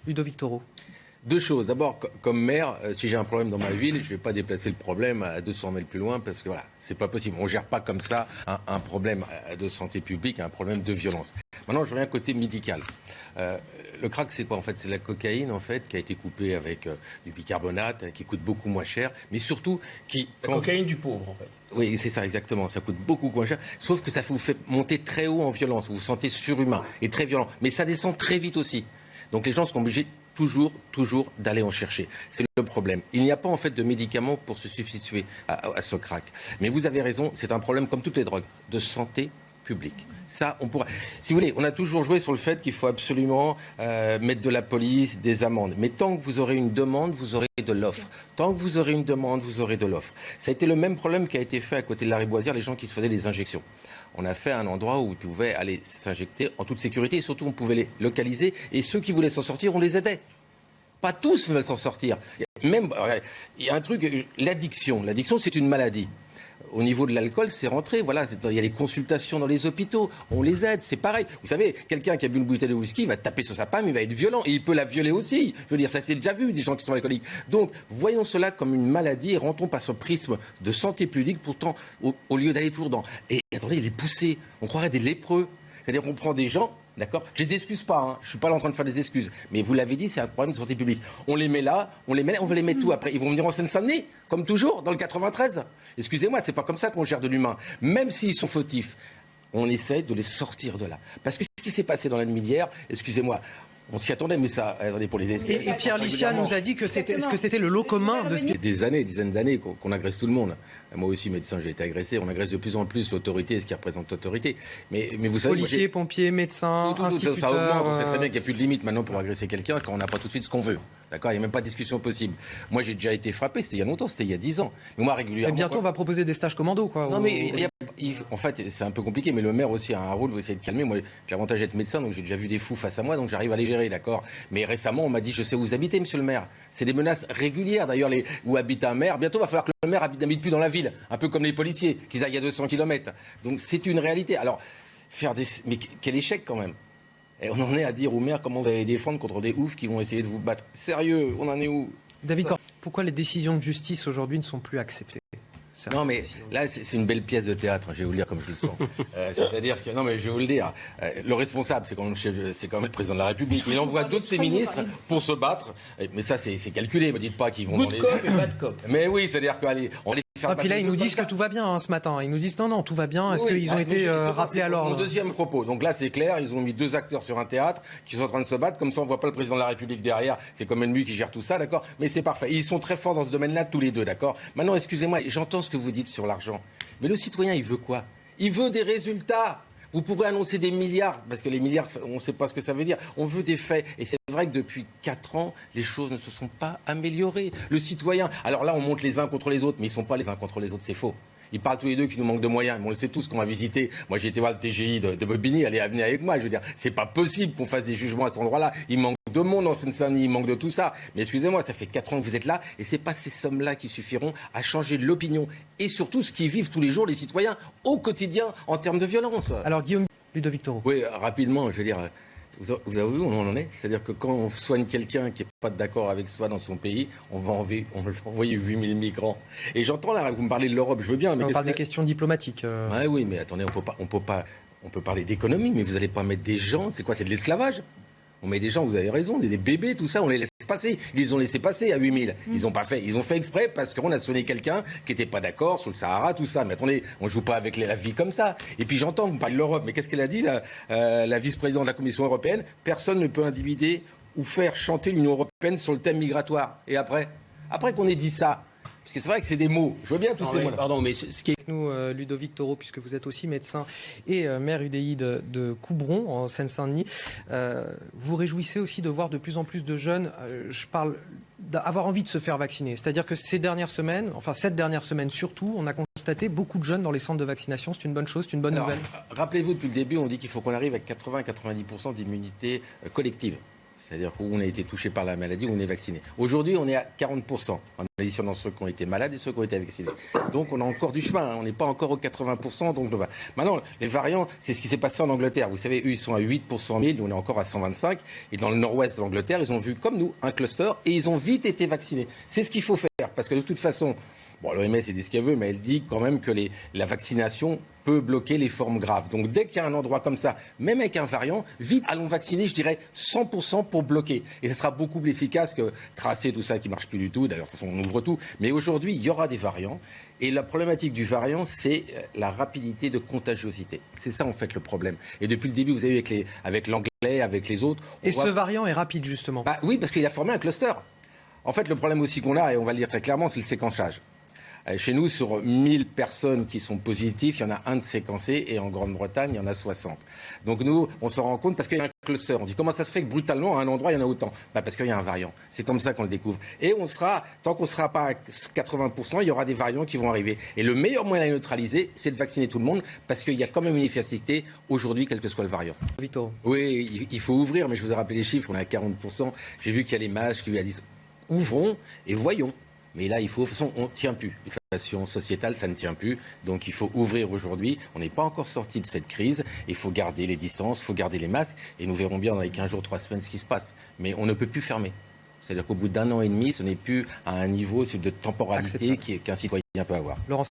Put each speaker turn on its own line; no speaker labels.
Ludovic Toro.
Deux choses. D'abord, comme maire, si j'ai un problème dans ma ville, je ne vais pas déplacer le problème à 200 mètres plus loin parce que voilà, c'est pas possible. On ne gère pas comme ça un problème de santé publique, un problème de violence. Maintenant, je reviens côté médical. Le crack, c'est quoi en fait? C'est la cocaïne en fait qui a été coupée avec du bicarbonate, qui coûte beaucoup moins cher, mais surtout qui...
La cocaïne du pauvre en fait.
Oui, c'est ça, exactement. Ça coûte beaucoup moins cher. Sauf que ça vous fait monter très haut en violence. Vous vous sentez surhumain et très violent. Mais ça descend très vite aussi. Donc les gens sont obligés toujours d'aller en chercher. C'est le problème. Il n'y a pas en fait de médicaments pour se substituer à ce crack. Mais vous avez raison, c'est un problème comme toutes les drogues, de santé publique. Ça, on pourra... Si vous voulez, on a toujours joué sur le fait qu'il faut absolument mettre de la police, des amendes. Mais tant que vous aurez une demande, vous aurez de l'offre. Tant que vous aurez une demande, vous aurez de l'offre. Ça a été le même problème qui a été fait à côté de la Riboisière, les gens qui se faisaient les injections. On a fait un endroit où ils pouvaient aller s'injecter en toute sécurité et surtout on pouvait les localiser et ceux qui voulaient s'en sortir, on les aidait. Pas tous veulent s'en sortir. Même, il y a un truc, l'addiction. L'addiction, c'est une maladie. Au niveau de l'alcool, c'est rentré. Voilà, il y a les consultations dans les hôpitaux. On les aide, c'est pareil. Vous savez, quelqu'un qui a bu une bouteille de whisky, il va taper sur sa femme, il va être violent. Et il peut la violer aussi. Je veux dire, ça s'est déjà vu, des gens qui sont alcooliques. Donc, voyons cela comme une maladie et rentrons par ce prisme de santé publique, pourtant, au lieu d'aller toujours dans... Et attendez, il est poussé. On croirait des lépreux. C'est-à-dire qu'on prend des gens... D'accord. Je les excuse pas, hein. Je suis pas là en train de faire des excuses. Mais vous l'avez dit, c'est un problème de santé publique. On les met là, on va les mettre où après? Ils vont venir en Seine-Saint-Denis, comme toujours, dans le 93. Excusez-moi, c'est pas comme ça qu'on gère de l'humain. Même s'ils sont fautifs, on essaie de les sortir de là. Parce que ce qui s'est passé dans la nuit d'hier, excusez-moi, on s'y attendait, mais ça, attendez, pour les essais.
Et Pierre Licia nous a dit que c'était le lot commun de ce qui...
Des années, dizaines d'années qu'on agresse tout le monde. Moi aussi, médecin, j'ai été agressé. On agresse de plus en plus l'autorité et ce qui représente l'autorité. Mais vous savez,
policiers, pompiers, médecins, instituteurs...
Ça augmente. On sait très bien qu'il n'y a plus de limite maintenant pour agresser quelqu'un quand on n'a pas tout de suite ce qu'on veut. D'accord? Il n'y a même pas de discussion possible. Moi, j'ai déjà été frappé. C'était il y a longtemps. C'était il y a 10 ans. Mais moi, régulièrement...
Et bientôt, on va proposer des stages commando, quoi.
Non, mais en fait, c'est un peu compliqué. Mais le maire aussi a un rôle. Vous essayez de calmer. Moi, j'ai l'avantage d'être médecin, donc j'ai déjà vu des fous face à moi, donc j'arrive à les gérer, d'accord? Mais récemment, on m'a dit, je sais où vous habitez, monsieur le maire. C'est des menaces régulières. D'ailleurs, où habite un maire. Bientôt, il va falloir que le maire n'habite plus dans la ville. Un peu comme les policiers, qu'ils aillent à 200 km. Donc, c'est une réalité. Alors, mais quel échec quand même. Et on en est à dire au maire comment vous allez défendre contre des oufs qui vont essayer de vous battre. Sérieux, on en est où?
David, pourquoi les décisions de justice aujourd'hui ne sont plus acceptées?
Non, mais là, c'est une belle pièce de théâtre. Je vais vous le dire comme je le sens. C'est-à-dire que, non, mais je vais vous le dire. Le responsable, c'est quand même le président de la République. Il envoie d'autres de ses ministres pour se battre. Mais ça, c'est calculé. Ne me dites pas qu'ils vont dans les...
Good cop et bad cop.
Mais oui, c'est-à-dire qu'allez, on les fait...
Et puis là, ils nous disent que tout va bien ce matin. Ils nous disent non, tout va bien. Est-ce qu'ils ont été rappelés à l'ordre?
Deuxième propos. Donc là, c'est clair. Ils ont mis 2 acteurs sur un théâtre qui sont en train de se battre. Comme ça, on voit pas le président de la République derrière. C'est quand même lui qui gère tout ça, d'accord? Mais c'est parfait. Ils sont très forts dans ce domaine-là, tous les deux, d'accord? Maintenant, excusez-moi, j'entends ce que vous dites sur l'argent. Mais le citoyen, il veut quoi? Il veut des résultats. Vous pourrez annoncer des milliards, parce que les milliards, on ne sait pas ce que ça veut dire. On veut des faits. Et c'est vrai que depuis 4 ans, les choses ne se sont pas améliorées. Le citoyen, alors là, on monte les uns contre les autres, mais ils ne sont pas les uns contre les autres, c'est faux. Ils parlent tous les deux qu'il nous manque de moyens. Mais on le sait tous qu'on va visiter. Moi, j'ai été voir le TGI de Bobigny. Allez, venez avec moi. Je veux dire, c'est pas possible qu'on fasse des jugements à cet endroit-là. Il manque de monde en Seine-Saint-Denis. Il manque de tout ça. Mais excusez-moi, ça fait 4 ans que vous êtes là. Et c'est pas ces sommes-là qui suffiront à changer l'opinion. Et surtout, ce qui vivent tous les jours les citoyens au quotidien en termes de violence.
Alors, Guillaume, Ludovic Toro.
Oui, rapidement, je veux dire... Vous avez vu où on en est? C'est-à-dire que quand on soigne quelqu'un qui n'est pas d'accord avec soi dans son pays, on va envoyer 8000 migrants. Et j'entends là, vous me parlez de l'Europe, je veux bien. Mais
on parle des questions diplomatiques.
Ouais, oui, mais attendez, on peut parler d'économie, mais vous n'allez pas mettre des gens, c'est quoi? C'est de l'esclavage? On met des gens, vous avez raison, des bébés, tout ça, on les laisse passer. Ils les ont laissés passer à 8000. Ils ont pas fait. Ils ont fait exprès parce qu'on a sonné quelqu'un qui n'était pas d'accord sur le Sahara, tout ça. Mais attendez, on joue pas avec la vie comme ça. Et puis j'entends, vous parlez de l'Europe, mais qu'est-ce qu'elle a dit, la vice-présidente de la Commission européenne? Personne ne peut intimider ou faire chanter l'Union européenne sur le thème migratoire. Et après qu'on ait dit ça, parce que c'est vrai que c'est des mots. Je veux bien tous ces mots.
Pardon, mais ce qui est...
Nous, Ludovic Toro, puisque vous êtes aussi médecin et maire UDI de Coubron, en Seine-Saint-Denis, vous réjouissez aussi de voir de plus en plus de jeunes, je parle d'avoir envie de se faire vacciner. C'est-à-dire que cette dernière semaine surtout, on a constaté beaucoup de jeunes dans les centres de vaccination. C'est une bonne chose, c'est une bonne nouvelle.
Rappelez-vous, depuis le début, on dit qu'il faut qu'on arrive à 80-90% d'immunité collective. C'est-à-dire où on a été touché par la maladie, où on est vacciné. Aujourd'hui, on est à 40%, en additionnant ceux qui ont été malades et ceux qui ont été vaccinés. Donc, on a encore du chemin, on n'est pas encore aux 80%. Donc, maintenant, les variants, c'est ce qui s'est passé en Angleterre. Vous savez, eux, ils sont à 8% 1000, nous, on est encore à 125. Et dans le nord-ouest de l'Angleterre, ils ont vu, comme nous, un cluster et ils ont vite été vaccinés. C'est ce qu'il faut faire, parce que de toute façon, bon, l'OMS, elle dit ce qu'elle veut, mais elle dit quand même que la vaccination peut bloquer les formes graves. Donc dès qu'il y a un endroit comme ça, même avec un variant, vite, allons vacciner, je dirais 100% pour bloquer. Et ce sera beaucoup plus efficace que tracer tout ça qui marche plus du tout. D'ailleurs, de toute façon, on ouvre tout. Mais aujourd'hui, il y aura des variants. Et la problématique du variant, c'est la rapidité de contagiosité. C'est ça, en fait, le problème. Et depuis le début, vous avez vu avec l'anglais, avec les autres...
Et ce variant est rapide, justement.
Oui, parce qu'il a formé un cluster. En fait, le problème aussi qu'on a, et on va le dire très clairement, c'est le séquençage. Chez nous, sur 1000 personnes qui sont positives, il y en a un de séquencé et en Grande-Bretagne, il y en a 60. Donc nous, on se rend compte parce qu'il y a un cluster. On dit comment ça se fait que brutalement, à un endroit, il y en a autant ? Parce qu'il y a un variant. C'est comme ça qu'on le découvre. Et tant qu'on ne sera pas à 80%, il y aura des variants qui vont arriver. Et le meilleur moyen de les neutraliser, c'est de vacciner tout le monde parce qu'il y a quand même une efficacité aujourd'hui, quel que soit le variant.
Victor.
Oui, il faut ouvrir, mais je vous ai rappelé les chiffres, on est à 40%. J'ai vu qu'il y a les masques qui disent ouvrons et voyons. Mais là, de toute façon, on ne tient plus. Les façons sociétales, ça ne tient plus. Donc, il faut ouvrir aujourd'hui. On n'est pas encore sorti de cette crise. Il faut garder les distances, il faut garder les masques. Et nous verrons bien dans les 15 jours, 3 semaines, ce qui se passe. Mais on ne peut plus fermer. C'est-à-dire qu'au bout d'1 an et demi, ce n'est plus à un niveau de temporalité qu'un citoyen peut avoir. Laurent